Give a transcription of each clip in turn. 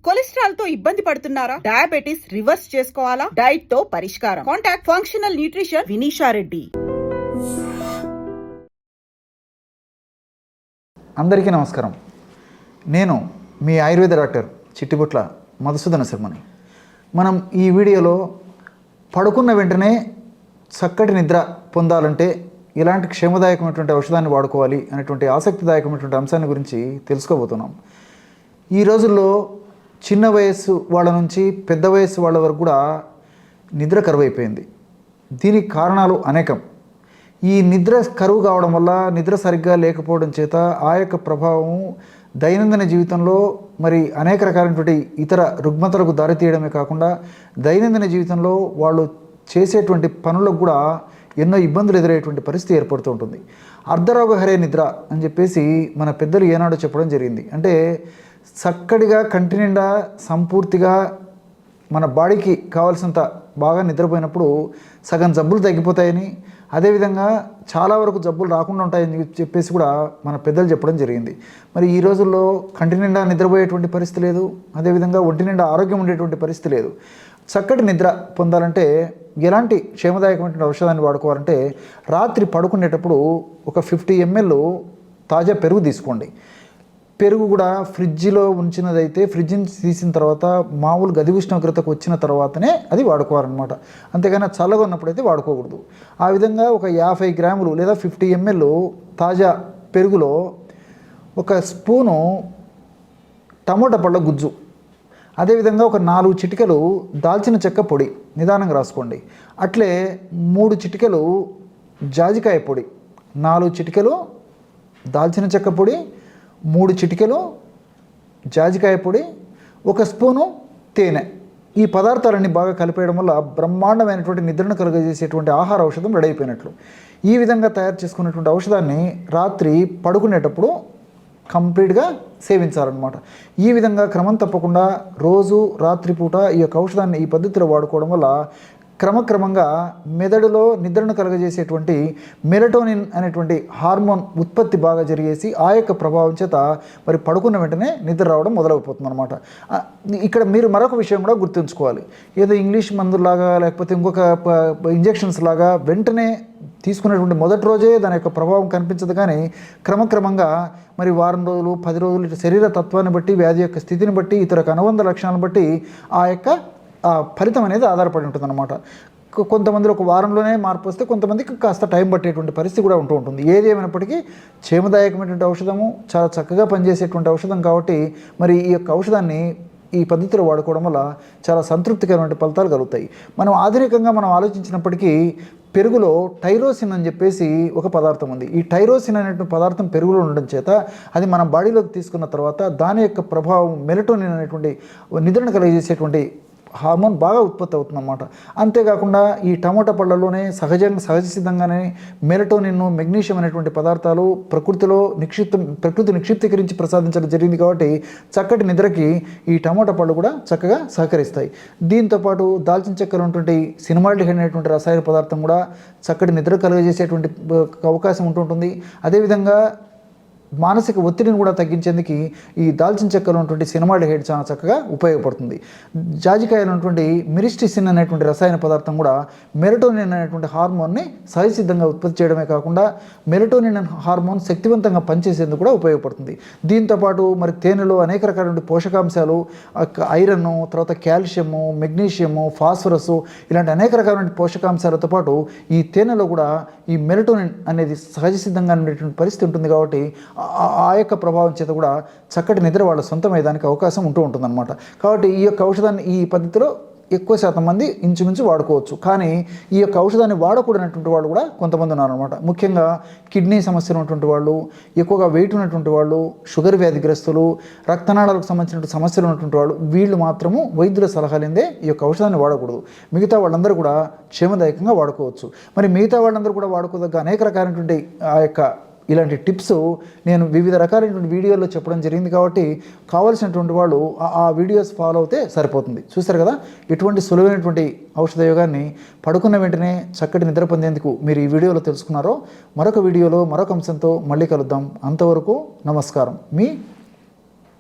Cholesterol తో ఇబ్బంది పడుతున్నారా? డయాబెటిస్ రివర్స్ చేసుకోవాలా? డైట్ తో పరిష్కారం. Contact functional nutrition Vineesha Reddy. అందరికీ నమస్కారం. నేను మీ ఆయుర్వేద డాక్టర్ చిట్టిబుట్ల మధుసూదన శర్మని. మనం ఈ వీడియోలో పడుకున్న వెంటనే చక్కటి నిద్ర పొందాలంటే ఎలాంటి క్షేమదాయకమైనటువంటి ఔషధాన్ని వాడుకోవాలి అనేటువంటి ఆసక్తిదాయకమైనటువంటి అంశాన్ని గురించి తెలుసుకోబోతున్నాం. ఈ రోజుల్లో చిన్న వయస్సు వాళ్ళ నుంచి పెద్ద వయస్సు వాళ్ళ వరకు కూడా నిద్ర కరువు అయిపోయింది. దీనికి కారణాలు అనేకం. ఈ నిద్ర కరువు కావడం వల్ల, నిద్ర సరిగ్గా లేకపోవడం చేత ఆ యొక్క ప్రభావం దైనందిన జీవితంలో మరి అనేక రకాలైనటువంటి ఇతర రుగ్మతలకు దారితీయడమే కాకుండా దైనందిన జీవితంలో వాళ్ళు చేసేటువంటి పనులకు కూడా ఎన్నో ఇబ్బందులు ఎదురయ్యేటువంటి పరిస్థితి ఏర్పడుతూ ఉంటుంది. అర్ధరోగహరే నిద్ర అని చెప్పేసి మన పెద్దలు ఏనాడో చెప్పడం జరిగింది. అంటే చక్కటిగా కంటి నిండా సంపూర్తిగా మన బాడీకి కావాల్సినంత బాగా నిద్రపోయినప్పుడు సగం జబ్బులు తగ్గిపోతాయని, అదేవిధంగా చాలా వరకు జబ్బులు రాకుండా ఉంటాయని చెప్పేసి కూడా మన పెద్దలు చెప్పడం జరిగింది. మరి ఈ రోజుల్లో కంటి నిండా నిద్రపోయేటువంటి పరిస్థితి లేదు, అదేవిధంగా ఒంటి నిండా ఆరోగ్యం ఉండేటువంటి పరిస్థితి లేదు. చక్కటి నిద్ర పొందాలంటే ఎలాంటి క్షేమదాయకమైనటువంటి ఔషధాన్ని వాడుకోవాలంటే, రాత్రి పడుకునేటప్పుడు ఒక 50 ml తాజా పెరుగు తీసుకోండి. పెరుగు కూడా ఫ్రిడ్జ్లో ఉంచినదైతే ఫ్రిడ్జ్ నుంచి తీసిన తర్వాత మామూలు గది ఉష్ణోగ్రతకు వచ్చిన తర్వాతనే అది వాడుకోవాలన్నమాట. అంతేగాని చల్లగా ఉన్నప్పుడైతే వాడుకోకూడదు. ఆ విధంగా ఒక 50 గ్రాములు లేదా 50 ml తాజా పెరుగులో ఒక స్పూను టమోటా పళ్ళ గుజ్జు, అదేవిధంగా ఒక 4 చిటికెలు దాల్చిన చెక్క పొడి నిదానంగా రాసుకోండి. అట్లే 3 చిటికెలు జాజికాయ పొడి, 4 చిటికెలు దాల్చిన చెక్క పొడి, 3 చిటికెలు జాజికాయ పొడి, 1 స్పూను తేనె. ఈ పదార్థాలన్నీ బాగా కలిపేయడం వల్ల బ్రహ్మాండమైనటువంటి నిద్రను కలుగజేసేటువంటి ఆహార ఔషధం రెడీ అయిపోయినట్లు. ఈ విధంగా తయారు చేసుకున్నటువంటి ఔషధాన్ని రాత్రి పడుకునేటప్పుడు కంప్లీట్గా సేవించాలన్నమాట. ఈ విధంగా క్రమం తప్పకుండా రోజు రాత్రిపూట ఈ యొక్క ఔషధాన్ని ఈ పద్ధతిలో వాడుకోవడం వల్ల క్రమక్రమంగా మెదడులో నిద్రను కలుగజేసేటువంటి మెలటోనిన్ అనేటువంటి హార్మోన్ ఉత్పత్తి బాగా జరిగేసి ఆ యొక్క ప్రభావం చేత మరి పడుకున్న వెంటనే నిద్ర రావడం మొదలైపోతుంది అనమాట. ఇక్కడ మీరు మరొక విషయం కూడా గుర్తుంచుకోవాలి. ఏదో ఇంగ్లీష్ మందులాగా లేకపోతే ఇంకొక ఇంజెక్షన్స్ లాగా వెంటనే తీసుకునేటువంటి మొదటి రోజే దాని యొక్క ప్రభావం కనిపించదు. కానీ క్రమక్రమంగా మరి వారం రోజులు 10 రోజులు శరీర తత్వాన్ని బట్టి, వ్యాధి యొక్క స్థితిని బట్టి, ఇతర అనుబంధ లక్షణాలను బట్టి ఆ యొక్క ఫలితం అనేది ఆధారపడి ఉంటుందన్నమాట. కొంతమంది ఒక వారంలోనే మార్పు వస్తే, కొంతమందికి కాస్త టైం పట్టేటువంటి పరిస్థితి కూడా ఉంటుంది. ఏది ఏమైనప్పటికీ క్షేమదాయకమైనటువంటి ఔషధము, చాలా చక్కగా పనిచేసేటువంటి ఔషధం కాబట్టి మరి ఈ యొక్క ఔషధాన్ని ఈ పద్ధతిలో వాడుకోవడం వల్ల చాలా సంతృప్తికరమైన ఫలితాలు కలుగుతాయి. మనం ఆధునికంగా ఆలోచించినప్పటికీ పెరుగులో టైరోసిన్ అని చెప్పేసి ఒక పదార్థం ఉంది. ఈ టైరోసిన్ అనేటువంటి పదార్థం పెరుగులో ఉండడం చేత అది మన బాడీలోకి తీసుకున్న తర్వాత దాని యొక్క ప్రభావం మెలటోనిన్ అనేటువంటి నిద్రను కలిగజేసేటువంటి హార్మోన్ బాగా ఉత్పత్తి అవుతుందన్నమాట. అంతేకాకుండా ఈ టమోటా పళ్ళలోనే సహజ సిద్ధంగానే మెలటోనిన్, మెగ్నీషియం అనేటువంటి పదార్థాలు ప్రకృతి నిక్షిప్తీకరించి ప్రసాదించడం జరిగింది. కాబట్టి చక్కటి నిద్రకి ఈ టమోటా పళ్ళు కూడా చక్కగా సహకరిస్తాయి. దీంతోపాటు దాల్చిన చెక్కలో ఉన్నటువంటి సినిమాల్డిహైడ్ అనేటువంటి రసాయన పదార్థం కూడా చక్కటి నిద్ర కలుగజేసేటువంటి అవకాశం ఉంటుంటుంది. అదేవిధంగా మానసిక ఒత్తిడిని కూడా తగ్గించేందుకు ఈ దాల్చిన చెక్కలో ఉన్నటువంటి సినిమాల్డిహైడ్ చాలా చక్కగా ఉపయోగపడుతుంది. జాజికాయలో ఉన్నటువంటి మిరిస్టిసిన్ అనేటువంటి రసాయన పదార్థం కూడా మెలటోనిన్ అనేటువంటి హార్మోన్ని సహజసిద్ధంగా ఉత్పత్తి చేయడమే కాకుండా మెలటోనిన్ హార్మోన్ శక్తివంతంగా పనిచేసేందుకు కూడా ఉపయోగపడుతుంది. దీంతోపాటు మరి తేనెలో అనేక రకాల పోషకాంశాలు, ఐరన్, తర్వాత కాల్షియము, మెగ్నీషియము, ఫాస్ఫరస్ ఇలాంటి అనేక రకాలైన పోషకాంశాలతో పాటు ఈ తేనెలో కూడా ఈ మెలటోనిన్ అనేది సహజసిద్ధంగా ఉండేటువంటి పరిస్థితి ఉంటుంది. కాబట్టి ఆ యొక్క ప్రభావం చేత కూడా చక్కటి నిద్ర వాళ్ళ సొంతమయ్యేదానికి అవకాశం ఉంటుందన్నమాట. కాబట్టి ఈ యొక్క ఔషధాన్ని ఈ పద్ధతిలో ఎక్కువ శాతం మంది ఇంచుమించు వాడుకోవచ్చు. కానీ ఈ యొక్క ఔషధాన్ని వాడకూడనటువంటి వాళ్ళు కూడా కొంతమంది ఉన్నారనమాట. ముఖ్యంగా కిడ్నీ సమస్యలు ఉన్నటువంటి వాళ్ళు, ఎక్కువగా వెయిట్ ఉన్నటువంటి వాళ్ళు, షుగర్ వ్యాధిగ్రస్తులు, రక్తనాళాలకు సంబంధించినటువంటి సమస్యలు ఉన్నటువంటి వాళ్ళు, వీళ్ళు మాత్రము వైద్యుల సలహా లేదే ఈ యొక్క ఔషధాన్ని వాడకూడదు. మిగతా వాళ్ళందరూ కూడా క్షేమదాయకంగా వాడుకోవచ్చు. మరి మిగతా వాళ్ళందరూ కూడా వాడుకోదగ్గ అనేక రకాలైనటువంటి ఆ యొక్క ఇలాంటి టిప్స్ నేను వివిధ రకాలైనటువంటి వీడియోల్లో చెప్పడం జరిగింది. కాబట్టి కావాల్సినటువంటి వాళ్ళు ఆ వీడియోస్ ఫాలో అవుతే సరిపోతుంది. చూస్తారు కదా, ఎటువంటి సులువైనటువంటి ఔషధ యోగాన్ని పడుకున్న వెంటనే చక్కటి నిద్ర పొందేందుకు మీరు ఈ వీడియోలో తెలుసుకున్నారో. మరొక వీడియోలో మరొక అంశంతో మళ్ళీ కలుద్దాం. అంతవరకు నమస్కారం. మీ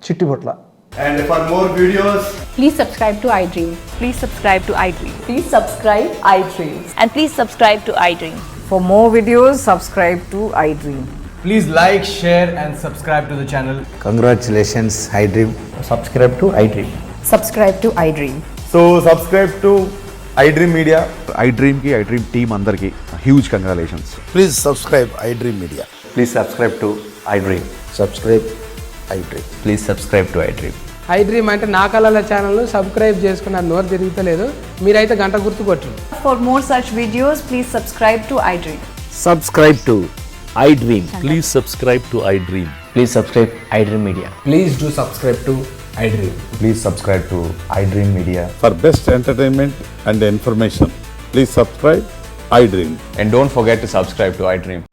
Chittibotla. And for more videos, Please subscribe to iDream. Please subscribe to iDream. Please subscribe iDream. And please subscribe to iDream. For more videos, subscribe to iDream. Please like, share and subscribe to the channel. Congratulations, iDream. Subscribe to iDream. Subscribe to iDream. so subscribe to iDream Media. iDream team అందరికి huge congratulations. Please subscribe iDream Media. Please subscribe to iDream. Subscribe iDream. Please subscribe to iDream. iDream అంటే నా కళల ఛానల్ను subscribe చేసుకున్న నోరు తిరుగుతలేదు, మీరైతే గంట గుర్తు కొట్టండి. For more such videos, please subscribe to iDream. Subscribe to iDream. Please subscribe to iDream. Please subscribe iDream Media. Please do subscribe to iDream. Please subscribe to iDream Media. For best entertainment and information, please subscribe iDream. And don't forget to subscribe to iDream.